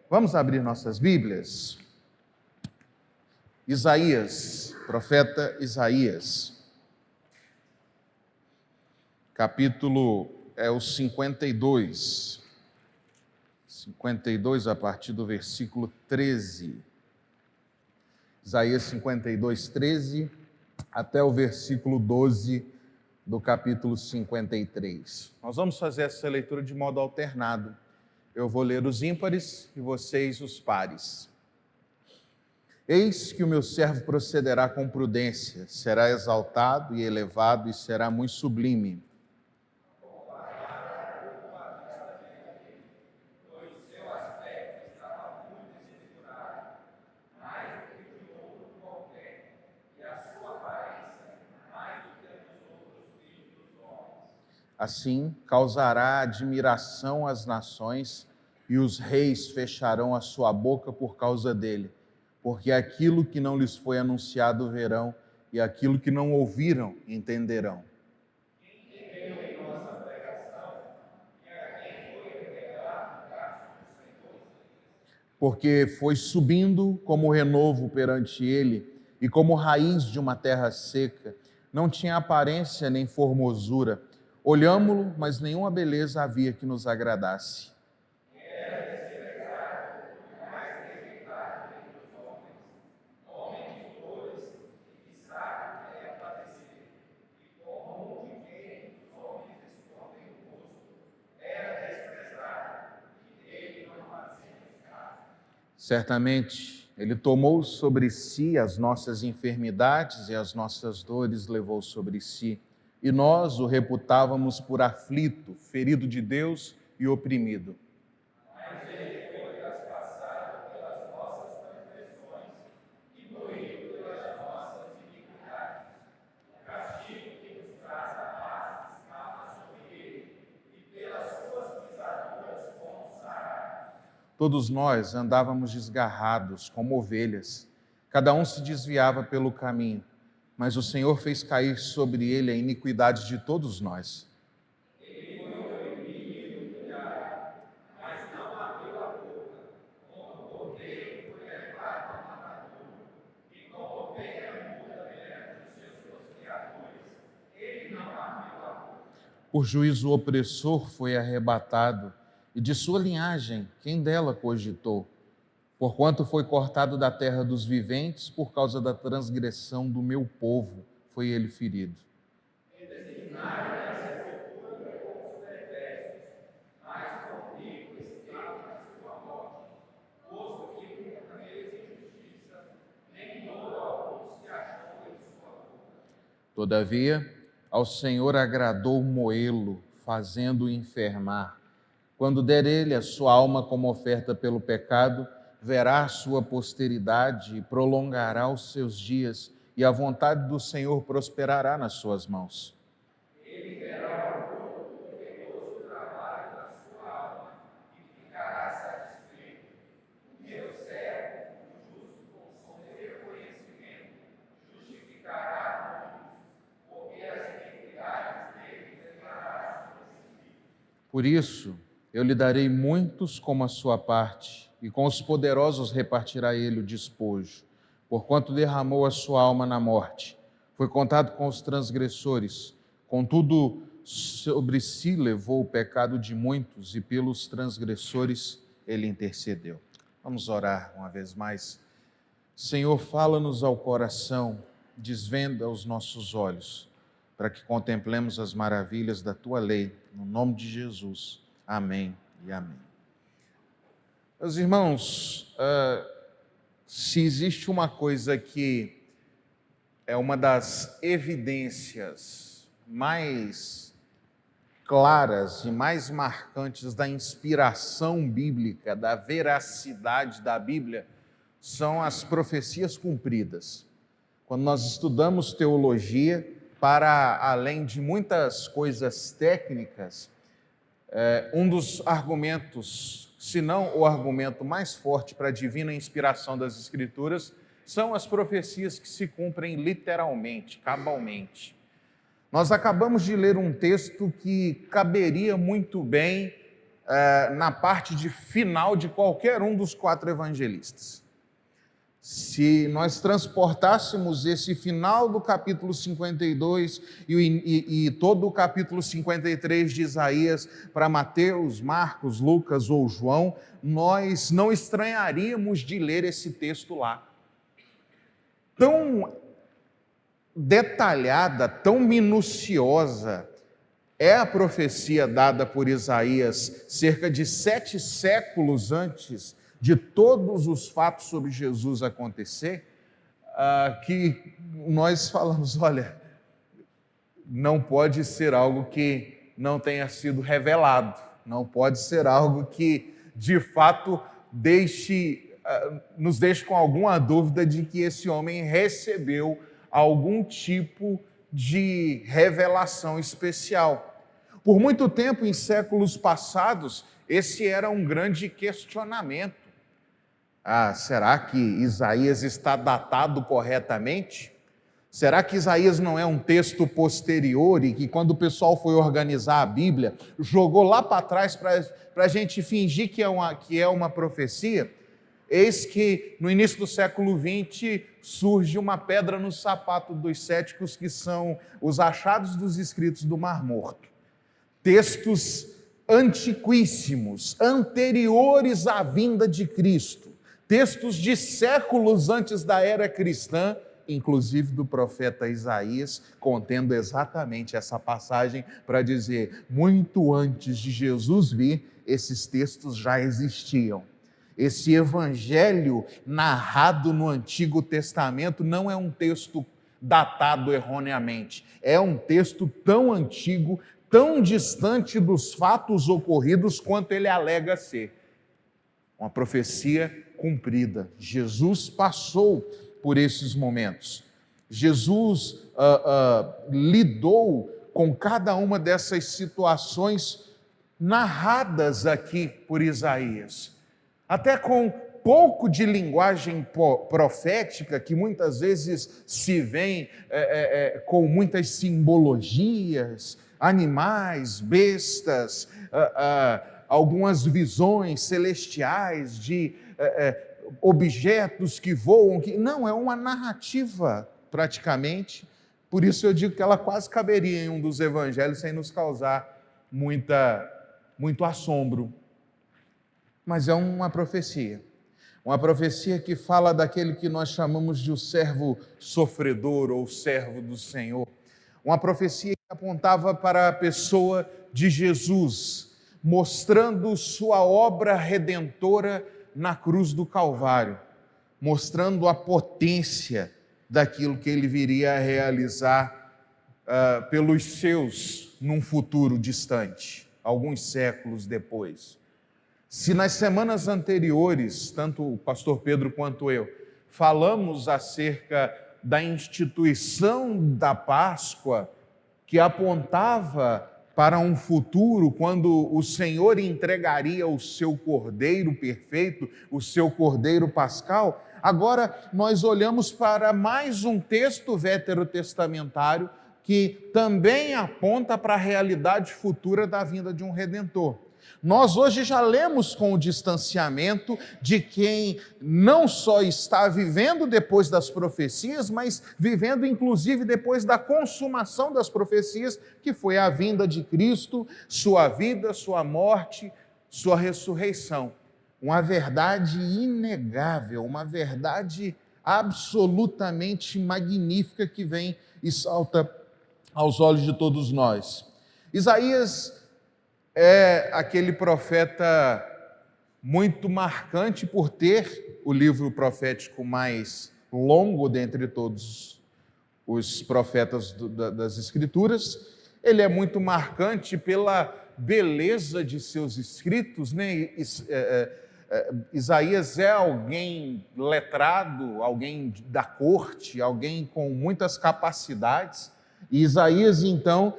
Vamos abrir nossas Bíblias? Isaías, profeta Isaías, capítulo o 52. 52 a partir do versículo 13. Isaías 52, 13 até o versículo 12 do capítulo 53. Nós vamos fazer essa leitura de modo alternado. Eu vou ler os ímpares e vocês os pares. Eis que o meu servo procederá com prudência, será exaltado e elevado e será muito sublime. Assim, causará admiração às nações e os reis fecharão a sua boca por causa dele, porque aquilo que não lhes foi anunciado verão e aquilo que não ouviram entenderão. Porque foi subindo como renovo perante ele e como raiz de uma terra seca, não tinha aparência nem formosura. Olhámo-lo, mas nenhuma beleza havia que nos agradasse. Certamente, ele tomou sobre si as nossas enfermidades e as nossas dores levou sobre si. E nós o reputávamos por aflito, ferido de Deus e oprimido. Mas ele foi traspassado pelas nossas transgressões e moído pelas nossas iniquidades. O castigo que nos traz a paz estava sobre ele, e pelas suas pisaduras fomos sarados. Todos nós andávamos desgarrados como ovelhas, cada um se desviava pelo caminho. Mas o Senhor fez cair sobre ele a iniquidade de todos nós. Ele foi oprimido, mas não abriu a boca. Como cordeiro foi levado ao matadouro, e como ovelha muda perante os seus criadores, ele não abriu a boca. Por juízo opressor foi arrebatado, e de sua linhagem, quem dela cogitou? Porquanto foi cortado da terra dos viventes, por causa da transgressão do meu povo, foi ele ferido. Todavia, ao Senhor agradou moê-lo, fazendo-o enfermar. Quando der ele a sua alma como oferta pelo pecado, verá a sua posteridade e prolongará os seus dias, e a vontade do Senhor prosperará nas suas mãos. Ele verá o fruto do penoso trabalho da sua alma e ficará satisfeito. O meu servo, o justo, com seu reconhecimento, justificará muitos, porque as iniquidades dele declarará sobre si. Por isso, eu lhe darei muitos como a sua parte, e com os poderosos repartirá ele o despojo. Porquanto derramou a sua alma na morte, foi contado com os transgressores, contudo sobre si levou o pecado de muitos, e pelos transgressores ele intercedeu. Vamos orar uma vez mais. Senhor, fala-nos ao coração, desvenda os nossos olhos, para que contemplemos as maravilhas da tua lei, no nome de Jesus. Amém e amém. Meus irmãos, se existe uma coisa que é uma das evidências mais claras e mais marcantes da inspiração bíblica, da veracidade da Bíblia, são as profecias cumpridas. Quando nós estudamos teologia, para além de muitas coisas técnicas, um dos argumentos, se não o argumento mais forte para a divina inspiração das Escrituras, são as profecias que se cumprem literalmente, cabalmente. Nós acabamos de ler um texto que caberia muito bem na parte de final de qualquer um dos 4 evangelistas. Se nós transportássemos esse final do capítulo 52 e todo o capítulo 53 de Isaías para Mateus, Marcos, Lucas ou João, nós não estranharíamos de ler esse texto lá. Tão detalhada, tão minuciosa é a profecia dada por Isaías cerca de 7 séculos antes de todos os fatos sobre Jesus acontecer, que nós falamos, olha, não pode ser algo que não tenha sido revelado, não pode ser algo que, de fato, nos deixe com alguma dúvida de que esse homem recebeu algum tipo de revelação especial. Por muito tempo, em séculos passados, esse era um grande questionamento. Será que Isaías está datado corretamente? Será que Isaías não é um texto posterior e que, quando o pessoal foi organizar a Bíblia, jogou lá para trás para a gente fingir que é uma profecia? Eis que, no início do século XX, surge uma pedra no sapato dos céticos, que são os achados dos escritos do Mar Morto. Textos antiquíssimos, anteriores à vinda de Cristo. Textos de séculos antes da era cristã, inclusive do profeta Isaías, contendo exatamente essa passagem para dizer, muito antes de Jesus vir, esses textos já existiam. Esse evangelho narrado no Antigo Testamento não é um texto datado erroneamente, é um texto tão antigo, tão distante dos fatos ocorridos quanto ele alega ser. Uma profecia cumprida. Jesus passou por esses momentos. Jesus lidou com cada uma dessas situações narradas aqui por Isaías. Até com pouco de linguagem profética, que muitas vezes se vem com muitas simbologias, animais, bestas, algumas visões celestiais de objetos que voam. Não, é uma narrativa praticamente, por isso eu digo que ela quase caberia em um dos evangelhos sem nos causar muito assombro. Mas é uma profecia que fala daquele que nós chamamos de o servo sofredor ou servo do Senhor. Uma profecia que apontava para a pessoa de Jesus, mostrando sua obra redentora na cruz do Calvário, mostrando a potência daquilo que ele viria a realizar pelos seus num futuro distante, alguns séculos depois. Se nas semanas anteriores, tanto o pastor Pedro quanto eu, falamos acerca da instituição da Páscoa, que apontava para um futuro quando o Senhor entregaria o seu Cordeiro perfeito, o seu Cordeiro pascal, agora nós olhamos para mais um texto veterotestamentário que também aponta para a realidade futura da vinda de um Redentor. Nós hoje já lemos com o distanciamento de quem não só está vivendo depois das profecias, mas vivendo inclusive depois da consumação das profecias, que foi a vinda de Cristo, sua vida, sua morte, sua ressurreição. Uma verdade inegável, uma verdade absolutamente magnífica que vem e salta aos olhos de todos nós. Isaías é aquele profeta muito marcante por ter o livro profético mais longo dentre todos os profetas das Escrituras. Ele é muito marcante pela beleza de seus escritos, né? Isaías é alguém letrado, alguém da corte, alguém com muitas capacidades. E Isaías, então,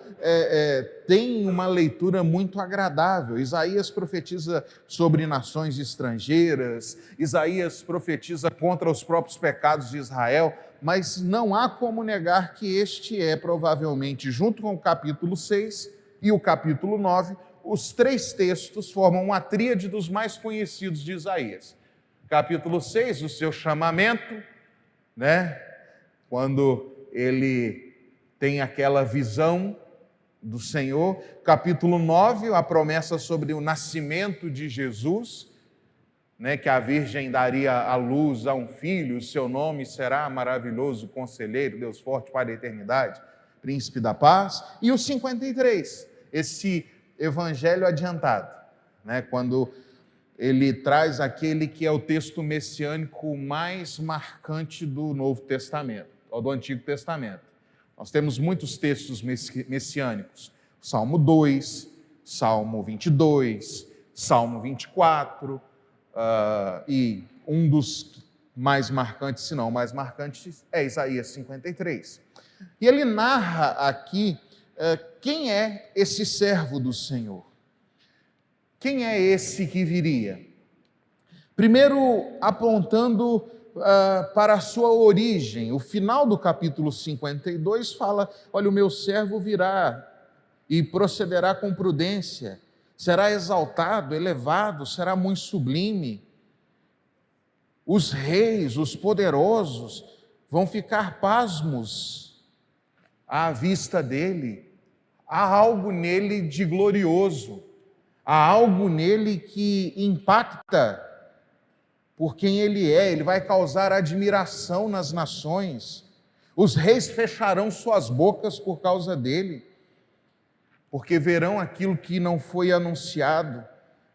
tem uma leitura muito agradável. Isaías profetiza sobre nações estrangeiras, Isaías profetiza contra os próprios pecados de Israel, mas não há como negar que este é, provavelmente, junto com o capítulo 6 e o capítulo 9, os três textos formam uma tríade dos mais conhecidos de Isaías. Capítulo 6, o seu chamamento, né? Quando ele tem aquela visão do Senhor. Capítulo 9, a promessa sobre o nascimento de Jesus, né, que a Virgem daria à luz a um filho, o seu nome será Maravilhoso Conselheiro, Deus Forte para a Eternidade, Príncipe da Paz. E o 53, esse evangelho adiantado, né, quando ele traz aquele que é o texto messiânico mais marcante do Novo Testamento, ou do Antigo Testamento. Nós temos muitos textos messiânicos, Salmo 2, Salmo 22, Salmo 24, e um dos mais marcantes, se não o mais marcante, é Isaías 53. E ele narra aqui quem é esse servo do Senhor. Quem é esse que viria? Primeiro, apontando para a sua origem. O final do capítulo 52 fala: olha, o meu servo virá e procederá com prudência, será exaltado, elevado, será muito sublime. Os reis, os poderosos, vão ficar pasmos à vista dele. Há algo nele de glorioso, há algo nele que impacta por quem ele é, ele vai causar admiração nas nações. Os reis fecharão suas bocas por causa dele, porque verão aquilo que não foi anunciado.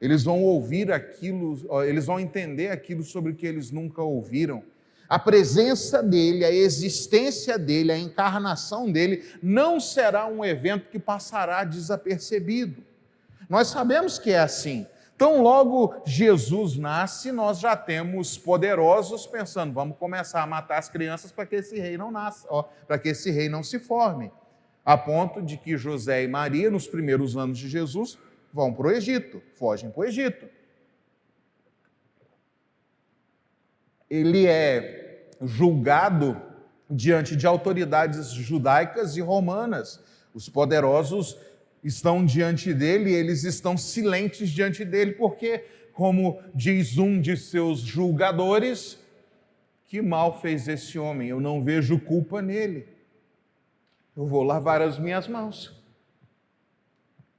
Eles vão ouvir aquilo, eles vão entender aquilo sobre o que eles nunca ouviram. A presença dele, a existência dele, a encarnação dele não será um evento que passará desapercebido. Nós sabemos que é assim. Então, logo Jesus nasce, nós já temos poderosos pensando: vamos começar a matar as crianças para que esse rei não nasça, para que esse rei não se forme. A ponto de que José e Maria, nos primeiros anos de Jesus, vão para o Egito, fogem para o Egito. Ele é julgado diante de autoridades judaicas e romanas. Os poderosos estão diante dele e eles estão silentes diante dele, porque, como diz um de seus julgadores: que mal fez esse homem? Eu não vejo culpa nele. Eu vou lavar as minhas mãos.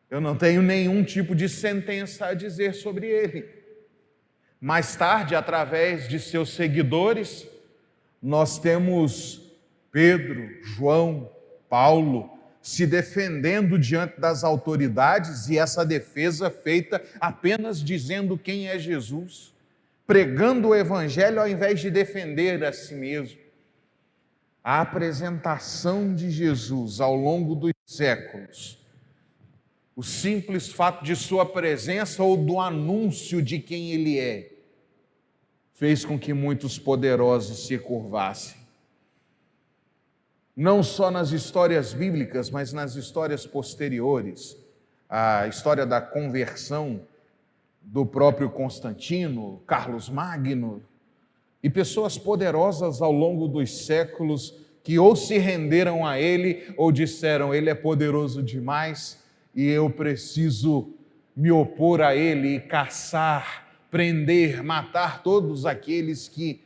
Eu não tenho nenhum tipo de sentença a dizer sobre ele. Mais tarde, através de seus seguidores, nós temos Pedro, João, Paulo se defendendo diante das autoridades, e essa defesa feita apenas dizendo quem é Jesus, pregando o evangelho ao invés de defender a si mesmo. A apresentação de Jesus ao longo dos séculos, o simples fato de sua presença ou do anúncio de quem ele é, fez com que muitos poderosos se curvassem. Não só nas histórias bíblicas, mas nas histórias posteriores. A história da conversão do próprio Constantino, Carlos Magno, e pessoas poderosas ao longo dos séculos que ou se renderam a ele ou disseram: ele é poderoso demais e eu preciso me opor a ele e caçar, prender, matar todos aqueles que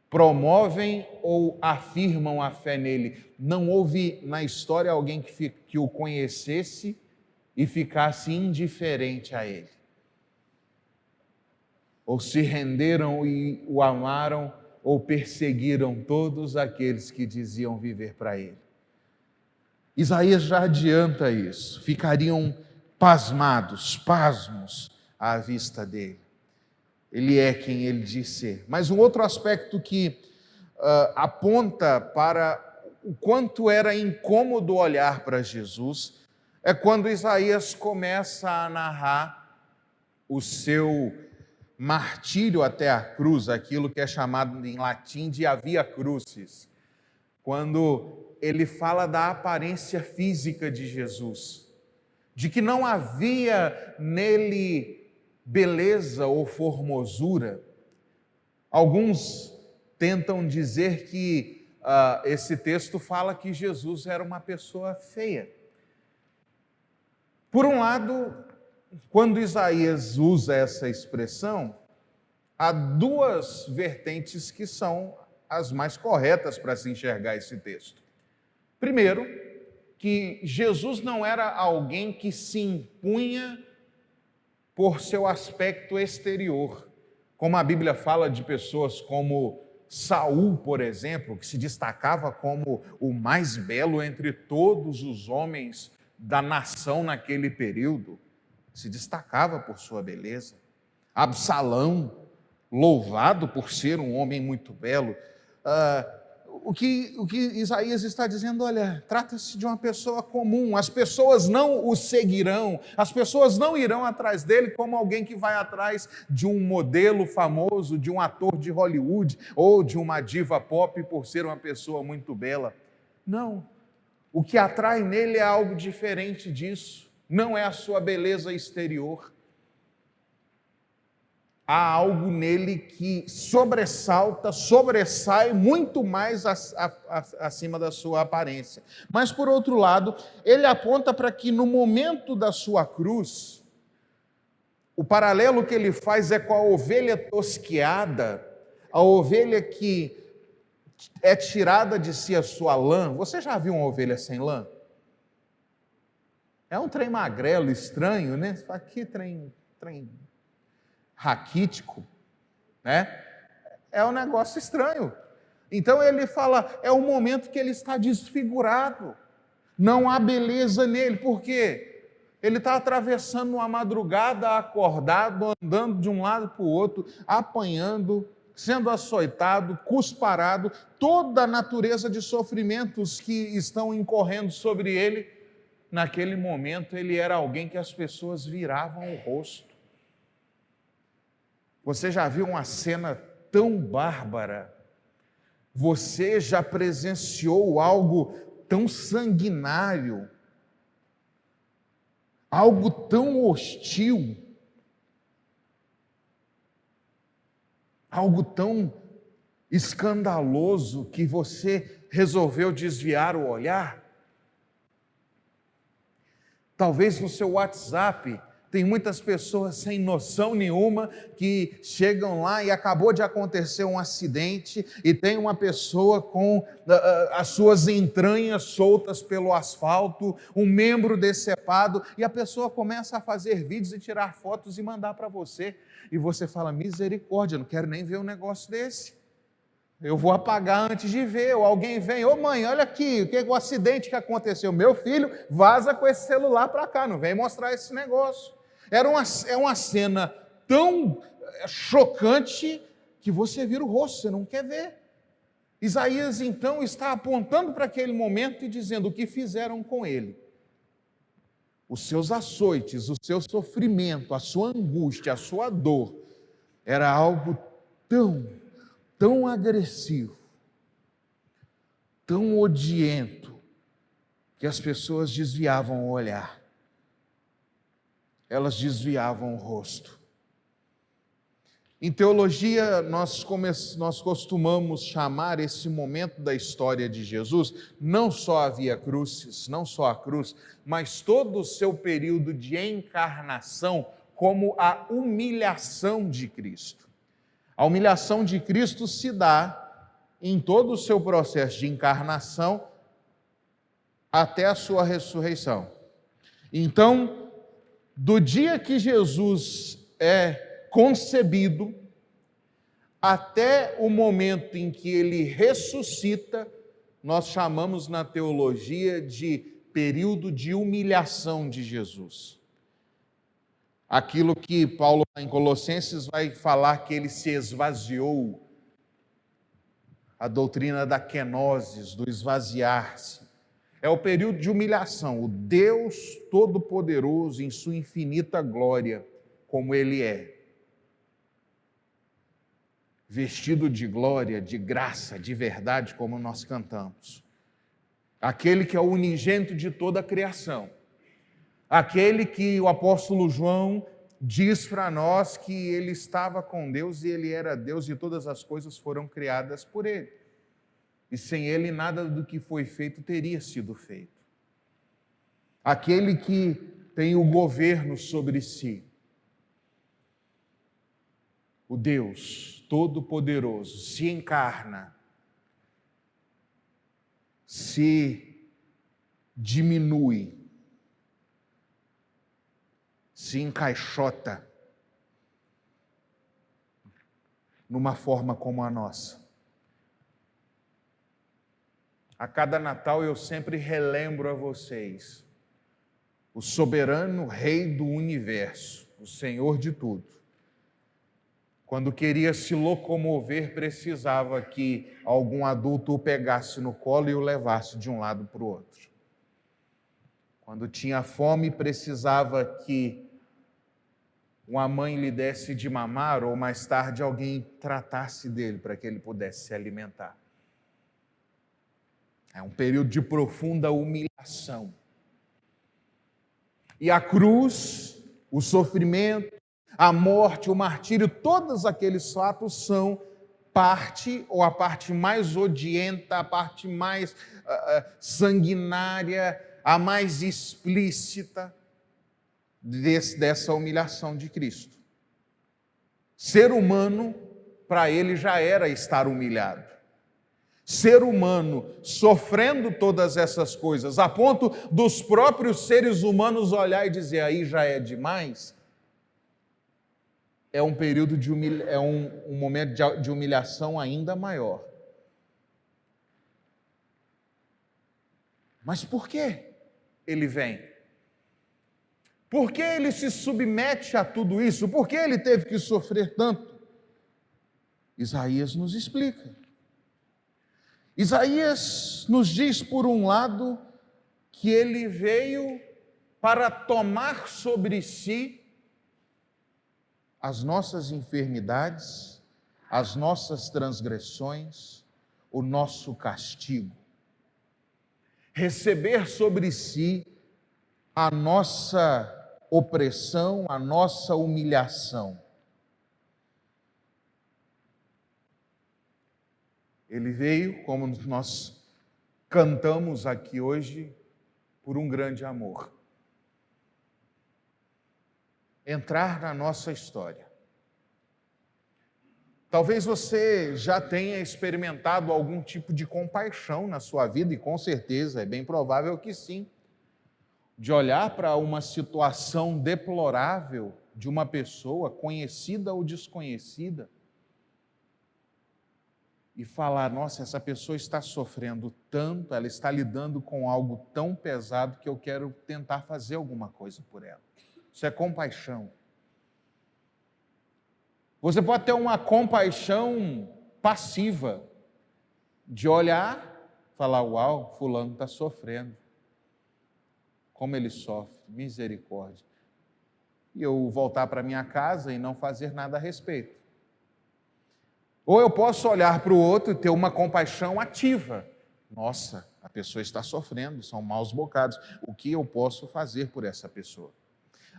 promovem ou afirmam a fé nele. Não houve na história alguém que o conhecesse e ficasse indiferente a ele. Ou se renderam e o amaram, ou perseguiram todos aqueles que diziam viver para ele. Isaías já adianta isso. Ficariam pasmados, pasmos à vista dele. Ele é quem ele diz ser. Mas um outro aspecto que aponta para o quanto era incômodo olhar para Jesus é quando Isaías começa a narrar o seu martírio até a cruz, aquilo que é chamado em latim de a via crucis, quando ele fala da aparência física de Jesus, de que não havia nele beleza ou formosura. Alguns tentam dizer que esse texto fala que Jesus era uma pessoa feia. Por um lado, quando Isaías usa essa expressão, há duas vertentes que são as mais corretas para se enxergar esse texto. Primeiro, que Jesus não era alguém que se impunha por seu aspecto exterior, como a Bíblia fala de pessoas como Saul, por exemplo, que se destacava como o mais belo entre todos os homens da nação naquele período, se destacava por sua beleza. Absalão, louvado por ser um homem muito belo. O que Isaías está dizendo, olha, trata-se de uma pessoa comum, as pessoas não o seguirão, as pessoas não irão atrás dele como alguém que vai atrás de um modelo famoso, de um ator de Hollywood ou de uma diva pop por ser uma pessoa muito bela. Não, o que atrai nele é algo diferente disso, não é a sua beleza exterior. Há algo nele que sobressai muito mais acima da sua aparência. Mas, por outro lado, ele aponta para que no momento da sua cruz, o paralelo que ele faz é com a ovelha tosquiada, a ovelha que é tirada de si a sua lã. Você já viu uma ovelha sem lã? É um trem magrelo, estranho, né? Que trem raquítico, né? É um negócio estranho. Então ele fala, é o momento que ele está desfigurado, não há beleza nele, por quê? Ele está atravessando uma madrugada acordado, andando de um lado para o outro, apanhando, sendo açoitado, cusparado, toda a natureza de sofrimentos que estão incorrendo sobre ele. Naquele momento ele era alguém que as pessoas viravam o rosto. Você já viu uma cena tão bárbara? Você já presenciou algo tão sanguinário? Algo tão hostil? Algo tão escandaloso que você resolveu desviar o olhar? Talvez no seu WhatsApp tem muitas pessoas sem noção nenhuma que chegam lá e acabou de acontecer um acidente e tem uma pessoa com as suas entranhas soltas pelo asfalto, um membro decepado, e a pessoa começa a fazer vídeos e tirar fotos e mandar para você. E você fala, misericórdia, não quero nem ver um negócio desse. Eu vou apagar antes de ver, ou alguém vem, ô mãe, olha aqui, o acidente que aconteceu, meu filho, vaza com esse celular para cá, não vem mostrar esse negócio. É uma cena tão chocante que você vira o rosto, você não quer ver. Isaías então está apontando para aquele momento e dizendo o que fizeram com ele. Os seus açoites, o seu sofrimento, a sua angústia, a sua dor, era algo tão agressivo, tão odiento, que as pessoas desviavam o olhar, elas desviavam o rosto. Em teologia, nós costumamos chamar esse momento da história de Jesus, não só a Via Crucis, não só a cruz, mas todo o seu período de encarnação, como a humilhação de Cristo. A humilhação de Cristo se dá em todo o seu processo de encarnação até a sua ressurreição. Então, do dia que Jesus é concebido até o momento em que ele ressuscita, nós chamamos na teologia de período de humilhação de Jesus. Aquilo que Paulo em Colossenses vai falar que ele se esvaziou, a doutrina da kenosis, do esvaziar-se. É o período de humilhação, o Deus Todo-Poderoso em sua infinita glória, como Ele é. Vestido de glória, de graça, de verdade, como nós cantamos. Aquele que é o unigênito de toda a criação. Aquele que o apóstolo João diz para nós que ele estava com Deus e ele era Deus e todas as coisas foram criadas por ele. E sem ele nada do que foi feito teria sido feito. Aquele que tem o governo sobre si. O Deus Todo-Poderoso se encarna, se diminui, se encaixota numa forma como a nossa. A cada Natal eu sempre relembro a vocês o soberano Rei do Universo, o Senhor de tudo. Quando queria se locomover, precisava que algum adulto o pegasse no colo e o levasse de um lado para o outro. Quando tinha fome, precisava que uma mãe lhe desse de mamar ou mais tarde alguém tratasse dele para que ele pudesse se alimentar. É um período de profunda humilhação. E a cruz, o sofrimento, a morte, o martírio, todos aqueles fatos são parte, ou a parte mais odienta, a parte mais sanguinária, a mais explícita dessa humilhação de Cristo. Ser humano, para ele já era estar humilhado. Ser humano sofrendo todas essas coisas, a ponto dos próprios seres humanos olhar e dizer, aí já é demais, é um período um momento de humilhação ainda maior. Mas por que ele vem? Por que ele se submete a tudo isso? Por que ele teve que sofrer tanto? Isaías nos explica. Isaías nos diz, por um lado, que ele veio para tomar sobre si as nossas enfermidades, as nossas transgressões, o nosso castigo. Receber sobre si a nossa opressão, a nossa humilhação. Ele veio, como nós cantamos aqui hoje, por um grande amor. Entrar na nossa história. Talvez você já tenha experimentado algum tipo de compaixão na sua vida, e com certeza é bem provável que sim. De olhar para uma situação deplorável de uma pessoa, conhecida ou desconhecida, e falar, nossa, essa pessoa está sofrendo tanto, ela está lidando com algo tão pesado que eu quero tentar fazer alguma coisa por ela. Isso é compaixão. Você pode ter uma compaixão passiva, de olhar, falar, uau, fulano está sofrendo. Como ele sofre, misericórdia. E eu voltar para minha casa e não fazer nada a respeito. Ou eu posso olhar para o outro e ter uma compaixão ativa. Nossa, a pessoa está sofrendo, são maus bocados. O que eu posso fazer por essa pessoa?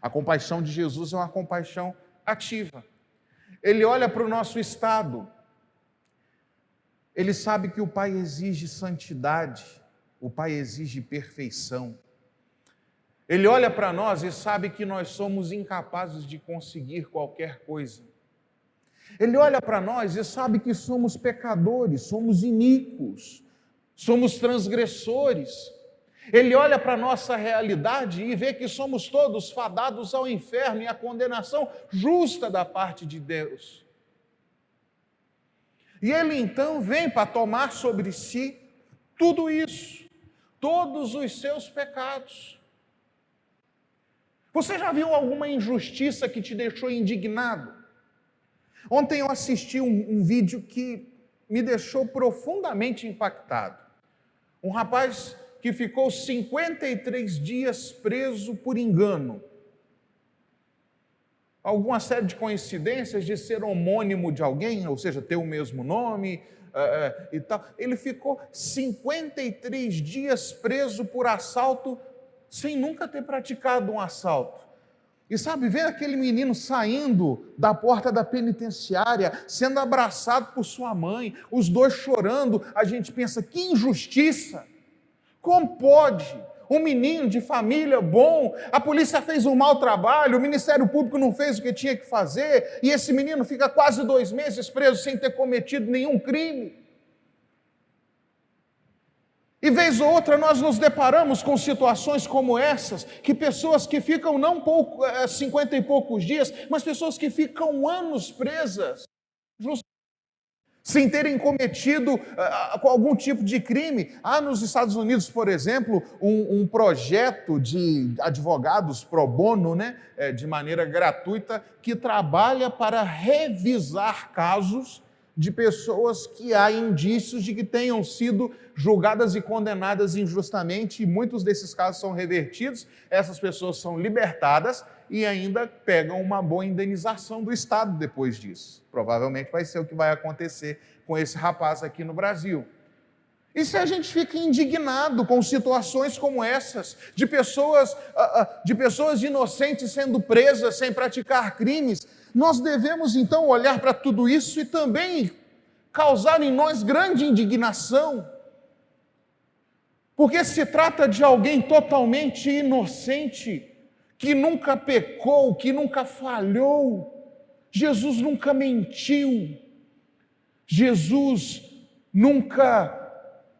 A compaixão de Jesus é uma compaixão ativa. Ele olha para o nosso estado. Ele sabe que o Pai exige santidade, o Pai exige perfeição. Ele olha para nós e sabe que nós somos incapazes de conseguir qualquer coisa. Ele olha para nós e sabe que somos pecadores, somos iníquos, somos transgressores. Ele olha para a nossa realidade e vê que somos todos fadados ao inferno e à condenação justa da parte de Deus. E ele então vem para tomar sobre si tudo isso, todos os seus pecados. Você já viu alguma injustiça que te deixou indignado? Ontem eu assisti um vídeo que me deixou profundamente impactado. Um rapaz que ficou 53 dias preso por engano. Alguma série de coincidências de ser homônimo de alguém, ou seja, ter o mesmo nome e tal. Ele ficou 53 dias preso por assalto sem nunca ter praticado um assalto. E sabe, ver aquele menino saindo da porta da penitenciária, sendo abraçado por sua mãe, os dois chorando, a gente pensa, que injustiça! Como pode um menino de família bom, a polícia fez um mau trabalho, o Ministério Público não fez o que tinha que fazer, e esse menino fica quase 2 meses preso sem ter cometido nenhum crime. E vez ou outra nós nos deparamos com situações como essas, que pessoas que ficam não pouco, 50 e poucos dias, mas pessoas que ficam anos presas, sem terem cometido algum tipo de crime. Há nos Estados Unidos, por exemplo, um projeto de advogados pro bono, de maneira gratuita, que trabalha para revisar casos de pessoas que há indícios de que tenham sido julgadas e condenadas injustamente, e muitos desses casos são revertidos, essas pessoas são libertadas e ainda pegam uma boa indenização do Estado depois disso. Provavelmente vai ser o que vai acontecer com esse rapaz aqui no Brasil. E se a gente fica indignado com situações como essas, de pessoas inocentes sendo presas sem praticar crimes, nós devemos então olhar para tudo isso e também causar em nós grande indignação, porque se trata de alguém totalmente inocente, que nunca pecou, que nunca falhou. Jesus nunca mentiu, Jesus nunca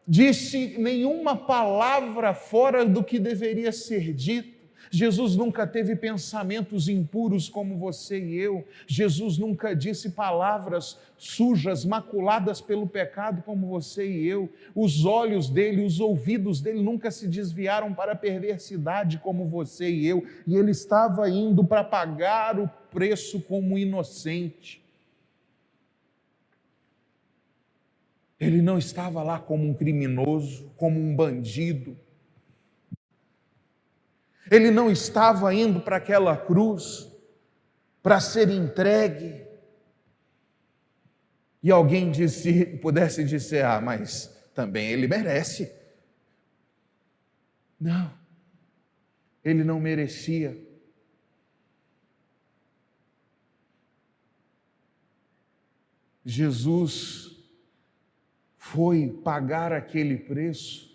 disse nenhuma palavra fora do que deveria ser dito. Jesus nunca teve pensamentos impuros como você e eu. Jesus nunca disse palavras sujas, maculadas pelo pecado como você e eu. Os olhos dele, os ouvidos dele nunca se desviaram para a perversidade como você e eu. E ele estava indo para pagar o preço como inocente. Ele não estava lá como um criminoso, como um bandido. Ele não estava indo para aquela cruz para ser entregue. E alguém pudesse dizer, mas também ele merece. Não, ele não merecia. Jesus foi pagar aquele preço,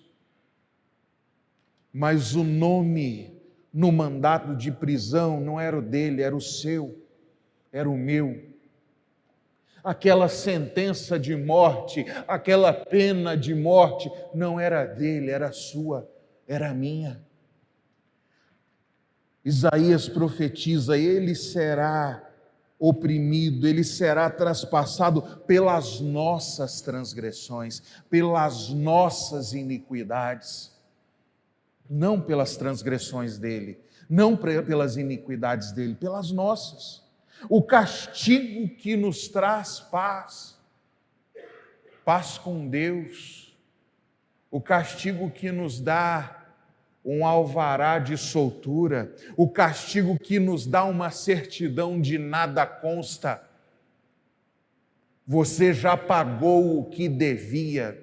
mas o nome no mandato de prisão não era o dele, era o seu, era o meu. Aquela sentença de morte, aquela pena de morte, não era dele, era sua, era minha. Isaías profetiza, ele será oprimido, ele será traspassado pelas nossas transgressões, pelas nossas iniquidades. Não pelas transgressões dele, não pelas iniquidades dele, pelas nossas. O castigo que nos traz paz, paz com Deus, o castigo que nos dá um alvará de soltura, o castigo que nos dá uma certidão de nada consta. Você já pagou o que devia.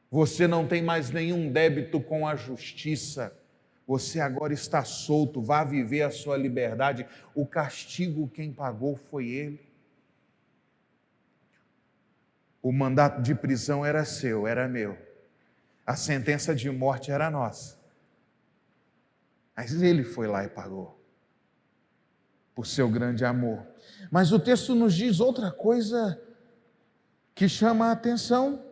Você não tem mais nenhum débito com a justiça. Você agora está solto, vá viver a sua liberdade. O castigo quem pagou foi ele. O mandato de prisão era seu, era meu. A sentença de morte era nossa. Mas ele foi lá e pagou. Por seu grande amor. Mas o texto nos diz outra coisa que chama a atenção.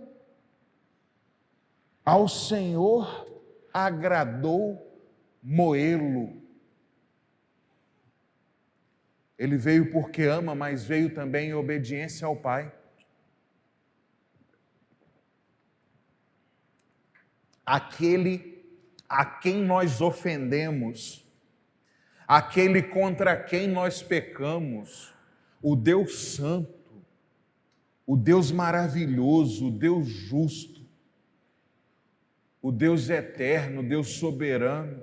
Ao Senhor agradou moê-lo. Ele veio porque ama, mas veio também em obediência ao Pai. Aquele a quem nós ofendemos, aquele contra quem nós pecamos, o Deus Santo, o Deus maravilhoso, o Deus justo, o Deus eterno, o Deus soberano,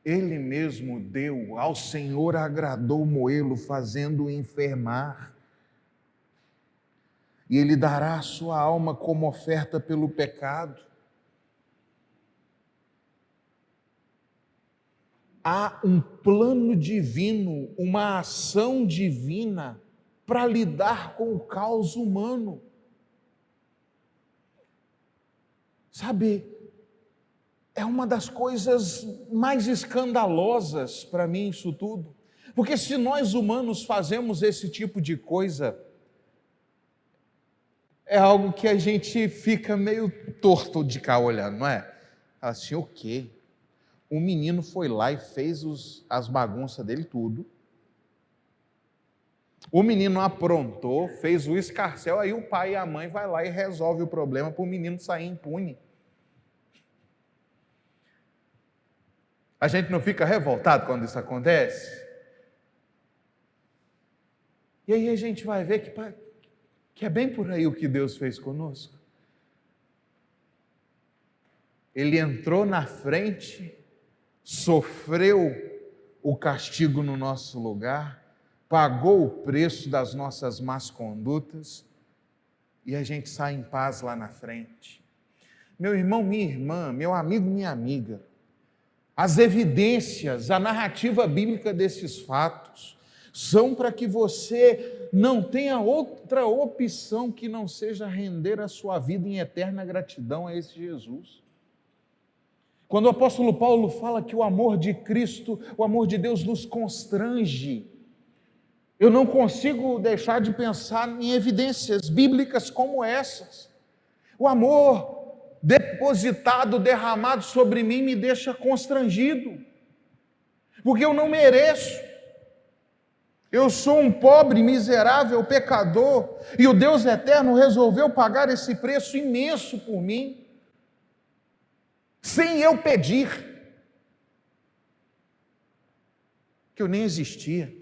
Ele mesmo deu, ao Senhor agradou moê-lo, fazendo-o enfermar. E Ele dará a sua alma como oferta pelo pecado. Há um plano divino, uma ação divina para lidar com o caos humano. Sabe, é uma das coisas mais escandalosas para mim isso tudo. Porque se nós humanos fazemos esse tipo de coisa, é algo que a gente fica meio torto de cá olhando, não é? Assim, o quê? O menino foi lá e fez as bagunças dele tudo. O menino aprontou, fez o escarcéu, aí o pai e a mãe vai lá e resolve o problema para o menino sair impune. A gente não fica revoltado quando isso acontece? E aí a gente vai ver que é bem por aí o que Deus fez conosco. Ele entrou na frente, sofreu o castigo no nosso lugar, pagou o preço das nossas más condutas e a gente sai em paz lá na frente. Meu irmão, minha irmã, meu amigo, minha amiga, as evidências, a narrativa bíblica desses fatos são para que você não tenha outra opção que não seja render a sua vida em eterna gratidão a esse Jesus. Quando o apóstolo Paulo fala que o amor de Cristo, o amor de Deus nos constrange, eu não consigo deixar de pensar em evidências bíblicas como essas. O amor depositado, derramado sobre mim me deixa constrangido, porque eu não mereço. Eu sou um pobre, miserável, pecador, e o Deus eterno resolveu pagar esse preço imenso por mim, sem eu pedir, que eu nem existia.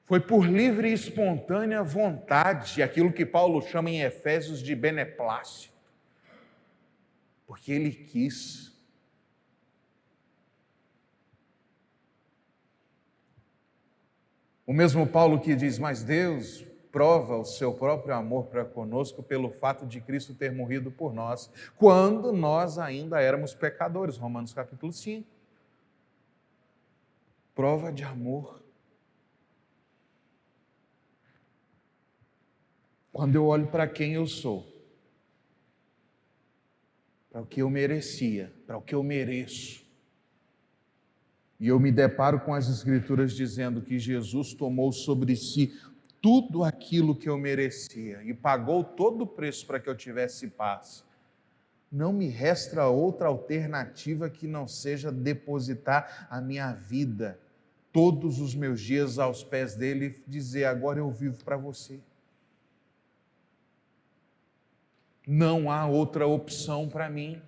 Foi por livre e espontânea vontade, aquilo que Paulo chama em Efésios de beneplácito, porque ele quis. O mesmo Paulo que diz, mas Deus prova o seu próprio amor para conosco pelo fato de Cristo ter morrido por nós, quando nós ainda éramos pecadores, Romanos capítulo 5. Prova de amor. Quando eu olho para quem eu sou, para o que eu merecia, para o que eu mereço, e eu me deparo com as Escrituras dizendo que Jesus tomou sobre si tudo aquilo que eu merecia e pagou todo o preço para que eu tivesse paz. Não me resta outra alternativa que não seja depositar a minha vida, todos os meus dias aos pés dele e dizer, agora eu vivo para você. Não há outra opção para mim.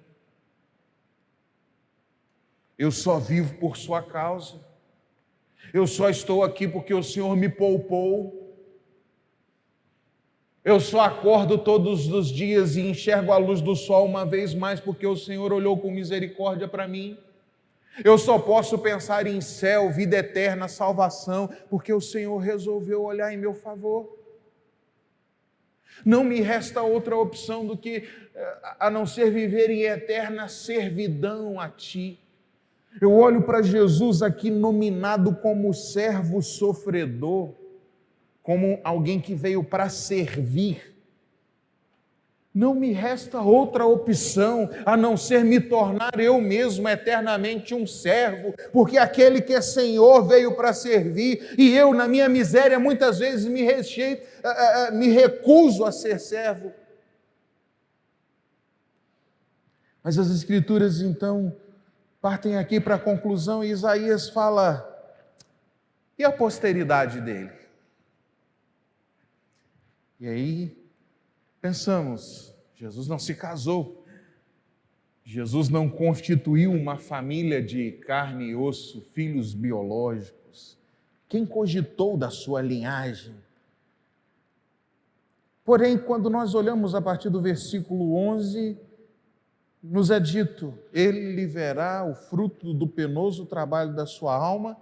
Eu só vivo por sua causa. Eu só estou aqui porque o Senhor me poupou. Eu só acordo todos os dias e enxergo a luz do sol uma vez mais porque o Senhor olhou com misericórdia para mim. Eu só posso pensar em céu, vida eterna, salvação, porque o Senhor resolveu olhar em meu favor. Não me resta outra opção do que a não ser viver em eterna servidão a Ti. Eu olho para Jesus aqui nominado como servo sofredor, como alguém que veio para servir. Não me resta outra opção a não ser me tornar eu mesmo eternamente um servo, porque aquele que é Senhor veio para servir, e eu, na minha miséria, muitas vezes me recuso a ser servo. Mas as Escrituras, então, partem aqui para a conclusão, e Isaías fala, e a posteridade dele? E aí, pensamos, Jesus não se casou, Jesus não constituiu uma família de carne e osso, filhos biológicos. Quem cogitou da sua linhagem? Porém, quando nós olhamos a partir do versículo 11, nos é dito, ele lhe verá o fruto do penoso trabalho da sua alma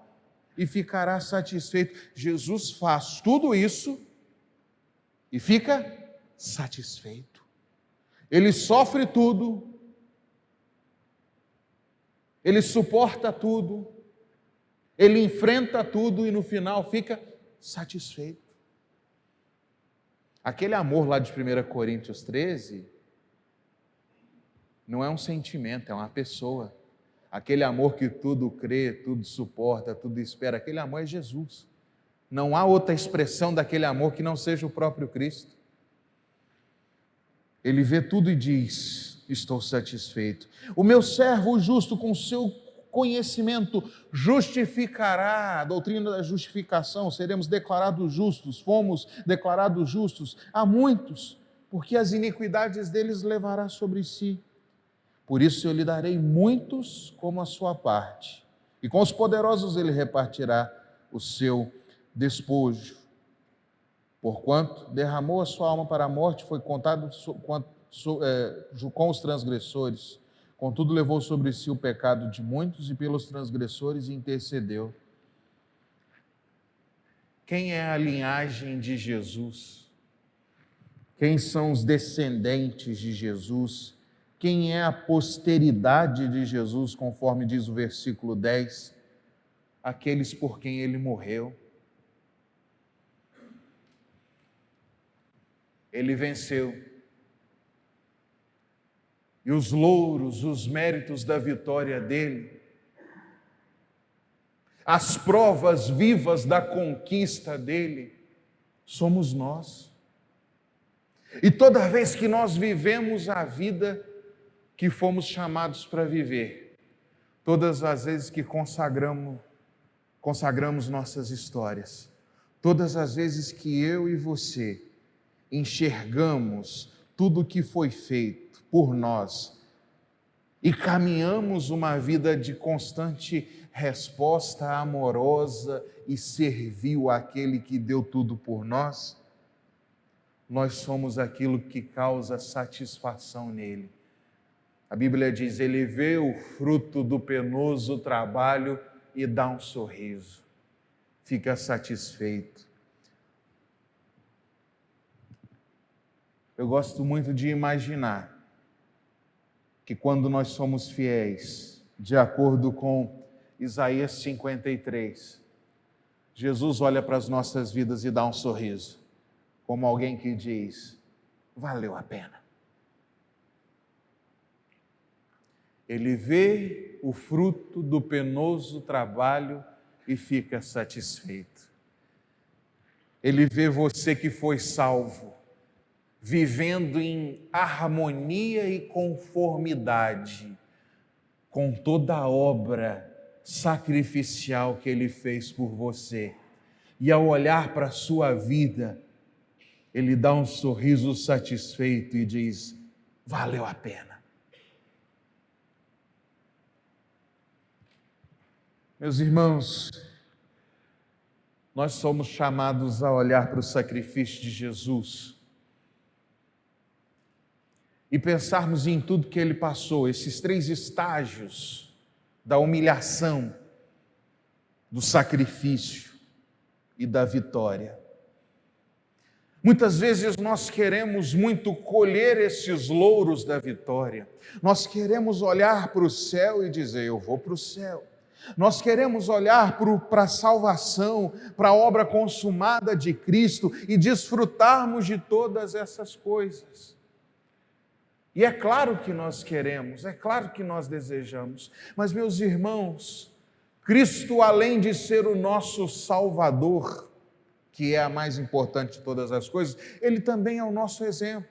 e ficará satisfeito. Jesus faz tudo isso e fica satisfeito. Ele sofre tudo, ele suporta tudo, ele enfrenta tudo e no final fica satisfeito. Aquele amor lá de 1 Coríntios 13 Não é um sentimento, é uma pessoa. Aquele amor que tudo crê, tudo suporta, tudo espera, aquele amor é Jesus. Não há outra expressão daquele amor que não seja o próprio Cristo. Ele vê tudo e diz: estou satisfeito. O meu servo justo, com seu conhecimento, justificará. A doutrina da justificação, seremos declarados justos, fomos declarados justos a muitos, porque as iniquidades deles levará sobre si. Por isso eu lhe darei muitos como a sua parte, e com os poderosos ele repartirá o seu despojo. Porquanto derramou a sua alma para a morte, foi contado com os transgressores. Contudo, levou sobre si o pecado de muitos e pelos transgressores intercedeu. Quem é a linhagem de Jesus? Quem são os descendentes de Jesus? Quem é a posteridade de Jesus, conforme diz o versículo 10? Aqueles por quem ele morreu. Ele venceu. E os louros, os méritos da vitória dele, as provas vivas da conquista dele, somos nós. E toda vez que nós vivemos a vida que fomos chamados para viver, todas as vezes que consagramos nossas histórias, todas as vezes que eu e você enxergamos tudo o que foi feito por nós e caminhamos uma vida de constante resposta amorosa e servil àquele que deu tudo por nós, nós somos aquilo que causa satisfação nele. A Bíblia diz: ele vê o fruto do penoso trabalho e dá um sorriso, fica satisfeito. Eu gosto muito de imaginar que quando nós somos fiéis, de acordo com Isaías 53, Jesus olha para as nossas vidas e dá um sorriso, como alguém que diz: valeu a pena. Ele vê o fruto do penoso trabalho e fica satisfeito. Ele vê você que foi salvo, vivendo em harmonia e conformidade com toda a obra sacrificial que Ele fez por você. E ao olhar para a sua vida, Ele dá um sorriso satisfeito e diz: valeu a pena. Meus irmãos, nós somos chamados a olhar para o sacrifício de Jesus e pensarmos em tudo que Ele passou, esses 3 estágios da humilhação, do sacrifício e da vitória. Muitas vezes nós queremos muito colher esses louros da vitória, nós queremos olhar para o céu e dizer: eu vou para o céu. Nós queremos olhar para a salvação, para a obra consumada de Cristo e desfrutarmos de todas essas coisas. E é claro que nós queremos, é claro que nós desejamos, mas, meus irmãos, Cristo, além de ser o nosso Salvador, que é a mais importante de todas as coisas, Ele também é o nosso exemplo.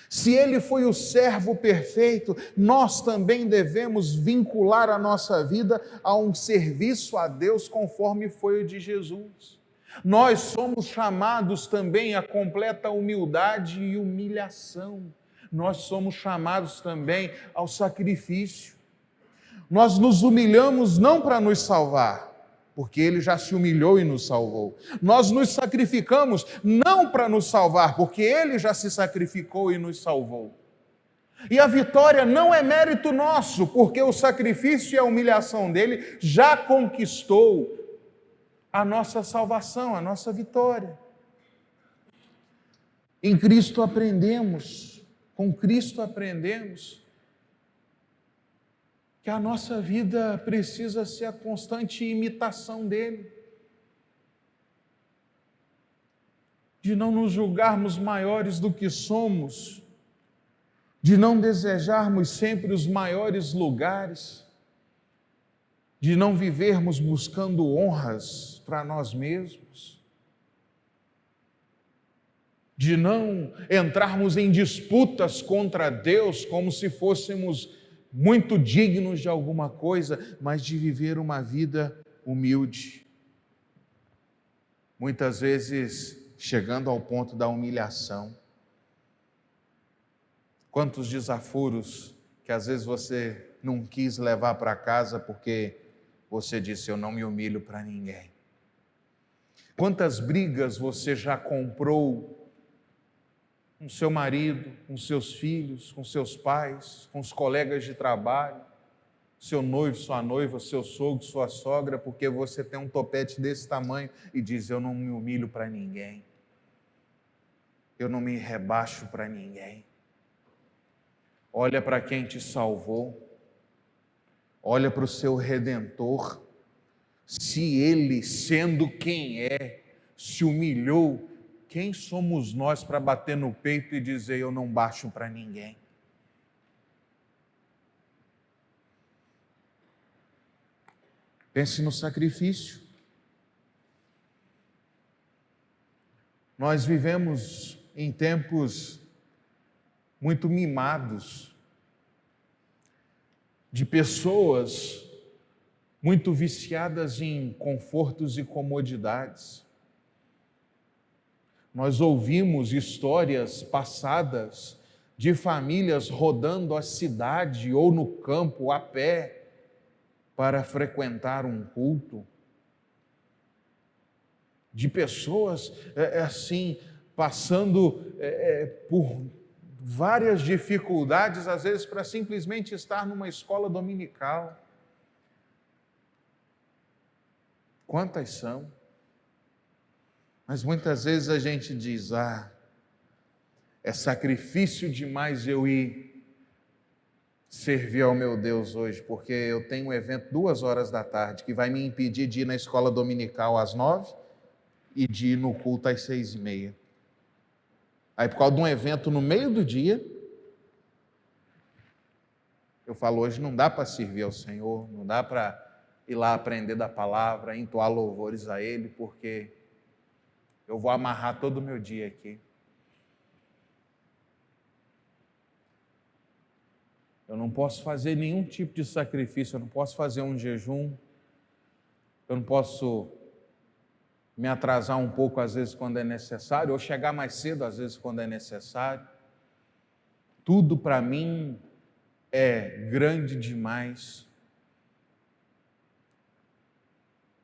Se Ele foi o servo perfeito, nós também devemos vincular a nossa vida a um serviço a Deus conforme foi o de Jesus. Nós somos chamados também a completa humildade e humilhação. Nós somos chamados também ao sacrifício. Nós nos humilhamos não para nos salvar, porque Ele já se humilhou e nos salvou. Nós nos sacrificamos não para nos salvar, porque Ele já se sacrificou e nos salvou. E a vitória não é mérito nosso, porque o sacrifício e a humilhação dele já conquistou a nossa salvação, a nossa vitória. Em Cristo aprendemos, com Cristo aprendemos, que a nossa vida precisa ser a constante imitação dele, de não nos julgarmos maiores do que somos, de não desejarmos sempre os maiores lugares, de não vivermos buscando honras para nós mesmos, de não entrarmos em disputas contra Deus como se fôssemos muito dignos de alguma coisa, mas de viver uma vida humilde. Muitas vezes chegando ao ponto da humilhação. Quantos desafuros que às vezes você não quis levar para casa porque você disse: eu não me humilho para ninguém. Quantas brigas você já comprou com seu marido, com seus filhos, com seus pais, com os colegas de trabalho, seu noivo, sua noiva, seu sogro, sua sogra, porque você tem um topete desse tamanho e diz: eu não me humilho para ninguém, eu não me rebaixo para ninguém. Olha para quem te salvou, olha para o seu Redentor. Se Ele, sendo quem é, se humilhou, quem somos nós para bater no peito e dizer: eu não baixo para ninguém? Pense no sacrifício. Nós vivemos em tempos muito mimados, de pessoas muito viciadas em confortos e comodidades. Nós ouvimos histórias passadas de famílias rodando a cidade ou no campo a pé para frequentar um culto, de pessoas assim, passando por várias dificuldades, às vezes para simplesmente estar numa escola dominical. Quantas são? Mas muitas vezes a gente diz: é sacrifício demais eu ir servir ao meu Deus hoje, porque eu tenho um evento 2h que vai me impedir de ir na escola dominical às 9h e de ir no culto às 6h30. Aí, por causa de um evento no meio do dia, eu falo: hoje não dá para servir ao Senhor, não dá para ir lá aprender da palavra, entoar louvores a Ele, porque eu vou amarrar todo o meu dia aqui. Eu não posso fazer nenhum tipo de sacrifício, eu não posso fazer um jejum, eu não posso me atrasar um pouco às vezes quando é necessário, ou chegar mais cedo às vezes quando é necessário. Tudo para mim é grande demais.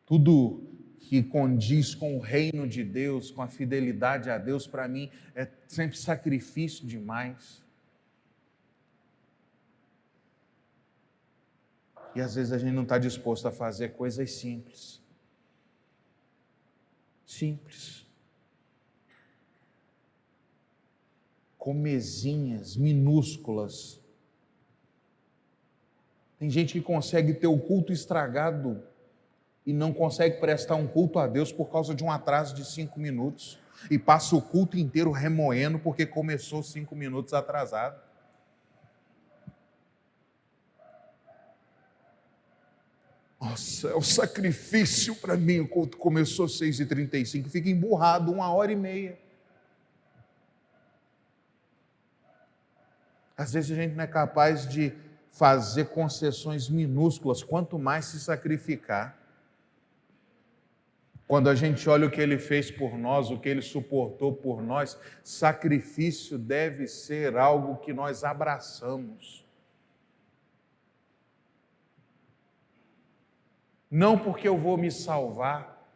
Tudo que condiz com o reino de Deus, com a fidelidade a Deus, para mim é sempre sacrifício demais. E às vezes a gente não está disposto a fazer coisas simples. Simples. Comezinhas, minúsculas. Tem gente que consegue ter o culto estragado e não consegue prestar um culto a Deus por causa de um atraso de 5 minutos. E passa o culto inteiro remoendo porque começou 5 minutos atrasado. Nossa, é o sacrifício para mim. O culto começou 6h35, fica emburrado 1h30. Às vezes a gente não é capaz de fazer concessões minúsculas, quanto mais se sacrificar. Quando a gente olha o que Ele fez por nós, o que Ele suportou por nós, sacrifício deve ser algo que nós abraçamos. Não porque eu vou me salvar,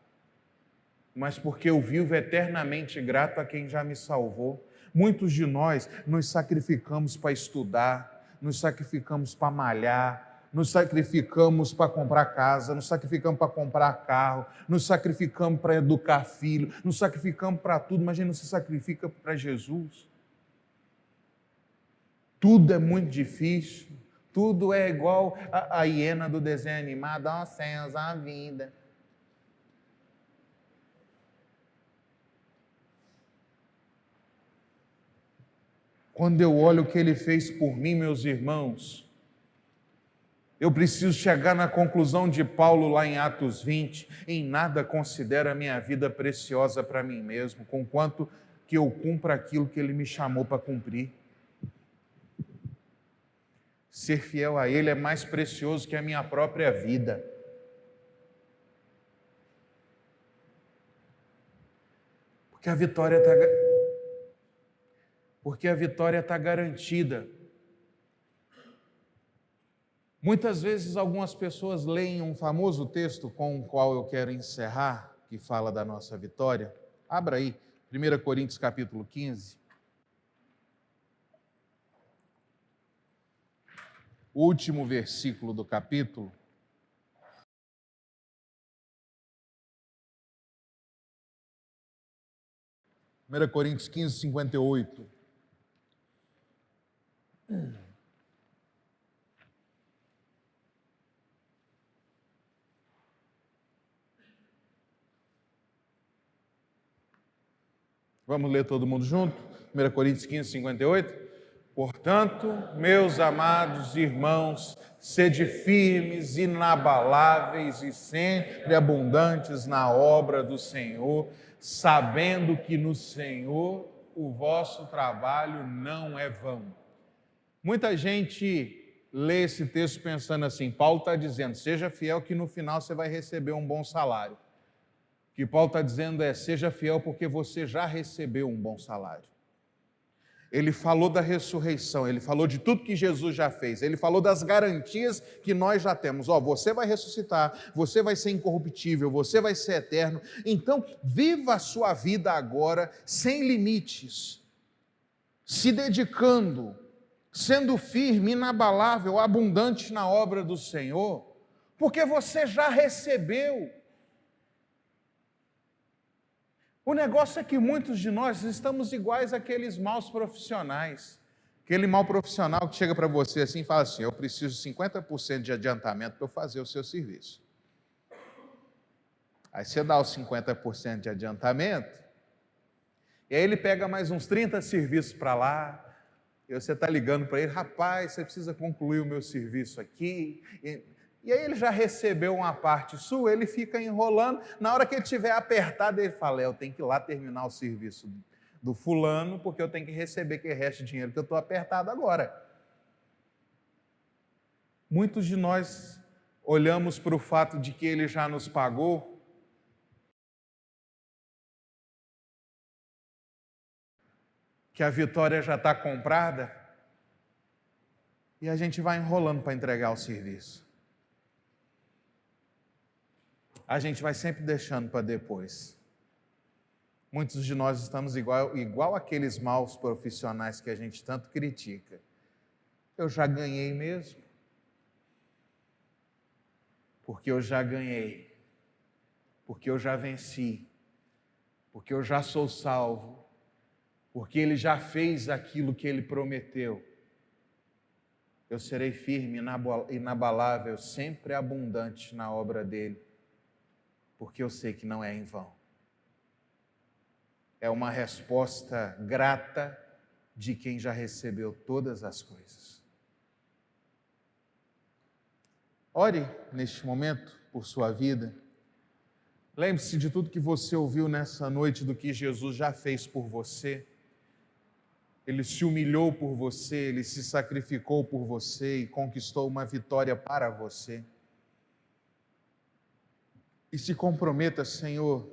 mas porque eu vivo eternamente grato a quem já me salvou. Muitos de nós nos sacrificamos para estudar, nos sacrificamos para malhar, nos sacrificamos para comprar casa, nos sacrificamos para comprar carro, nos sacrificamos para educar filho, nos sacrificamos para tudo, mas a gente não se sacrifica para Jesus. Tudo é muito difícil, tudo é igual a hiena do desenho animado: ó céus, a vida. Quando eu olho o que Ele fez por mim, meus irmãos, eu preciso chegar na conclusão de Paulo lá em Atos 20, em nada considero a minha vida preciosa para mim mesmo, conquanto que eu cumpra aquilo que Ele me chamou para cumprir. Ser fiel a Ele é mais precioso que a minha própria vida. Porque a vitória está garantida. Muitas vezes algumas pessoas leem um famoso texto com o qual eu quero encerrar, que fala da nossa vitória. Abra aí, 1 Coríntios capítulo 15. O último versículo do capítulo. Primeira Coríntios 15, 58. Vamos ler todo mundo junto? 1 Coríntios 15, 58. Portanto, meus amados irmãos, sede firmes, inabaláveis e sempre abundantes na obra do Senhor, sabendo que no Senhor o vosso trabalho não é vão. Muita gente lê esse texto pensando assim, Paulo está dizendo, seja fiel que no final você vai receber um bom salário. O que Paulo está dizendo é, seja fiel porque você já recebeu um bom salário. Ele falou da ressurreição, ele falou de tudo que Jesus já fez, ele falou das garantias que nós já temos. Você vai ressuscitar, você vai ser incorruptível, você vai ser eterno. Então, viva a sua vida agora sem limites, se dedicando, sendo firme, inabalável, abundante na obra do Senhor, porque você já recebeu. O negócio é que muitos de nós estamos iguais àqueles maus profissionais. Aquele mau profissional que chega para você assim e fala assim, eu preciso de 50% de adiantamento para eu fazer o seu serviço. Aí você dá os 50% de adiantamento, e aí ele pega mais uns 30 serviços para lá, e você está ligando para ele, rapaz, você precisa concluir o meu serviço aqui. E aí ele já recebeu uma parte sua, ele fica enrolando, na hora que ele estiver apertado, ele fala, eu tenho que ir lá terminar o serviço do fulano, porque eu tenho que receber aquele resto de dinheiro que eu estou apertado agora. Muitos de nós olhamos para o fato de que ele já nos pagou, que a vitória já está comprada, e a gente vai enrolando para entregar o serviço. A gente vai sempre deixando para depois. Muitos de nós estamos igual aqueles maus profissionais que a gente tanto critica. Eu já ganhei mesmo. Porque eu já ganhei. Porque eu já venci. Porque eu já sou salvo. Porque Ele já fez aquilo que Ele prometeu. Eu serei firme, inabalável, sempre abundante na obra dEle. Porque eu sei que não é em vão. É uma resposta grata de quem já recebeu todas as coisas. Ore neste momento por sua vida. Lembre-se de tudo que você ouviu nessa noite, do que Jesus já fez por você. Ele se humilhou por você, Ele se sacrificou por você e conquistou uma vitória para você. E se comprometa, Senhor,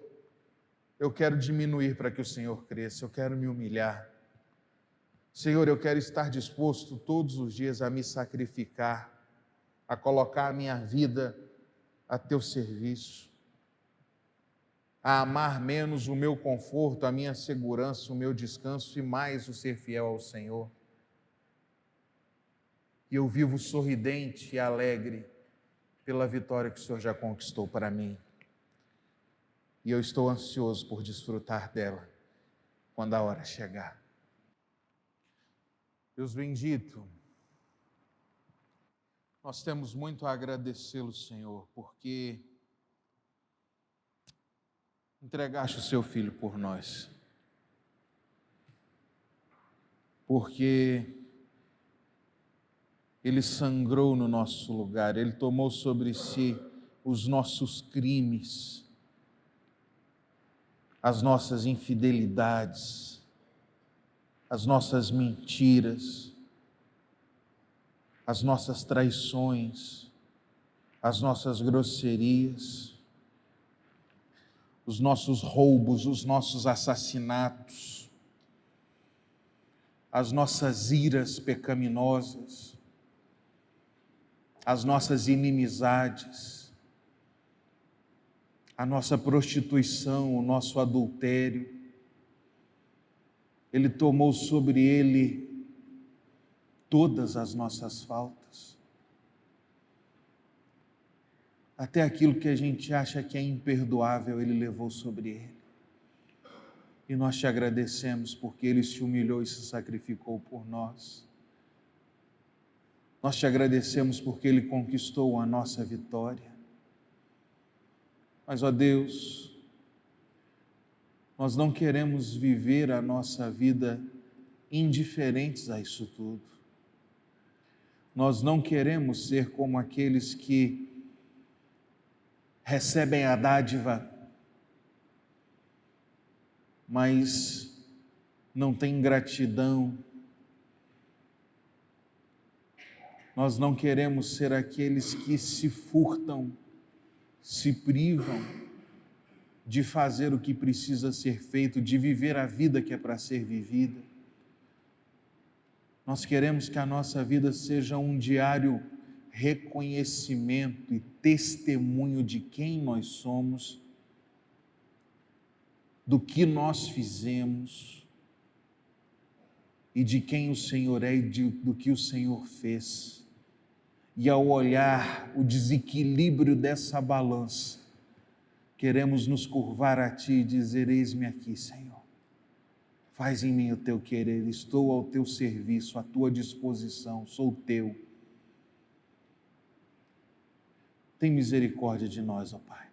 eu quero diminuir para que o Senhor cresça, eu quero me humilhar. Senhor, eu quero estar disposto todos os dias a me sacrificar, a colocar a minha vida a Teu serviço, a amar menos o meu conforto, a minha segurança, o meu descanso e mais o ser fiel ao Senhor. E eu vivo sorridente e alegre pela vitória que o Senhor já conquistou para mim. E eu estou ansioso por desfrutar dela quando a hora chegar. Deus bendito, nós temos muito a agradecê-lo, Senhor, porque entregaste o seu Filho por nós. porque Ele sangrou no nosso lugar, Ele tomou sobre si os nossos crimes, as nossas infidelidades, as nossas mentiras, as nossas traições, as nossas grosserias, os nossos roubos, os nossos assassinatos, as nossas iras pecaminosas, as nossas inimizades, a nossa prostituição, o nosso adultério. Ele tomou sobre ele todas as nossas faltas. Até aquilo que a gente acha que é imperdoável, Ele levou sobre Ele. E nós te agradecemos porque Ele se humilhou e se sacrificou por nós. Nós te agradecemos porque Ele conquistou a nossa vitória. Mas, ó Deus, nós não queremos viver a nossa vida indiferentes a isso tudo. Nós não queremos ser como aqueles que recebem a dádiva, mas não têm gratidão. Nós não queremos ser aqueles que se furtam, se privam de fazer o que precisa ser feito, de viver a vida que é para ser vivida. Nós queremos que a nossa vida seja um diário reconhecimento e testemunho de quem nós somos, do que nós fizemos e de quem o Senhor é e do que o Senhor fez. E ao olhar o desequilíbrio dessa balança, queremos nos curvar a Ti e dizer: eis-me aqui, Senhor. Faz em mim o Teu querer, estou ao Teu serviço, à Tua disposição, sou Teu. Tem misericórdia de nós, ó Pai.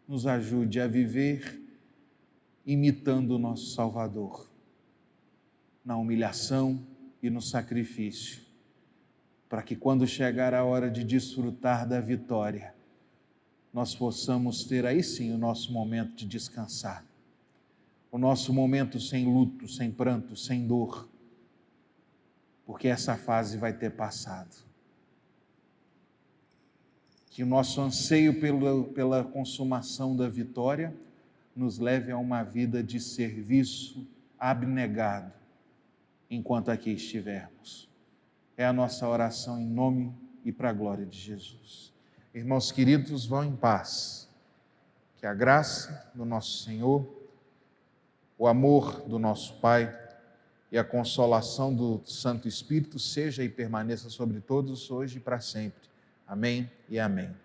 Nos ajude a viver imitando o nosso Salvador, na humilhação e no sacrifício, para que quando chegar a hora de desfrutar da vitória, nós possamos ter aí sim o nosso momento de descansar, o nosso momento sem luto, sem pranto, sem dor, porque essa fase vai ter passado. Que o nosso anseio pela consumação da vitória nos leve a uma vida de serviço abnegado, enquanto aqui estivermos. É a nossa oração em nome e para a glória de Jesus. Irmãos queridos, vão em paz. Que a graça do nosso Senhor, o amor do nosso Pai e a consolação do Santo Espírito seja e permaneça sobre todos hoje e para sempre. Amém e amém.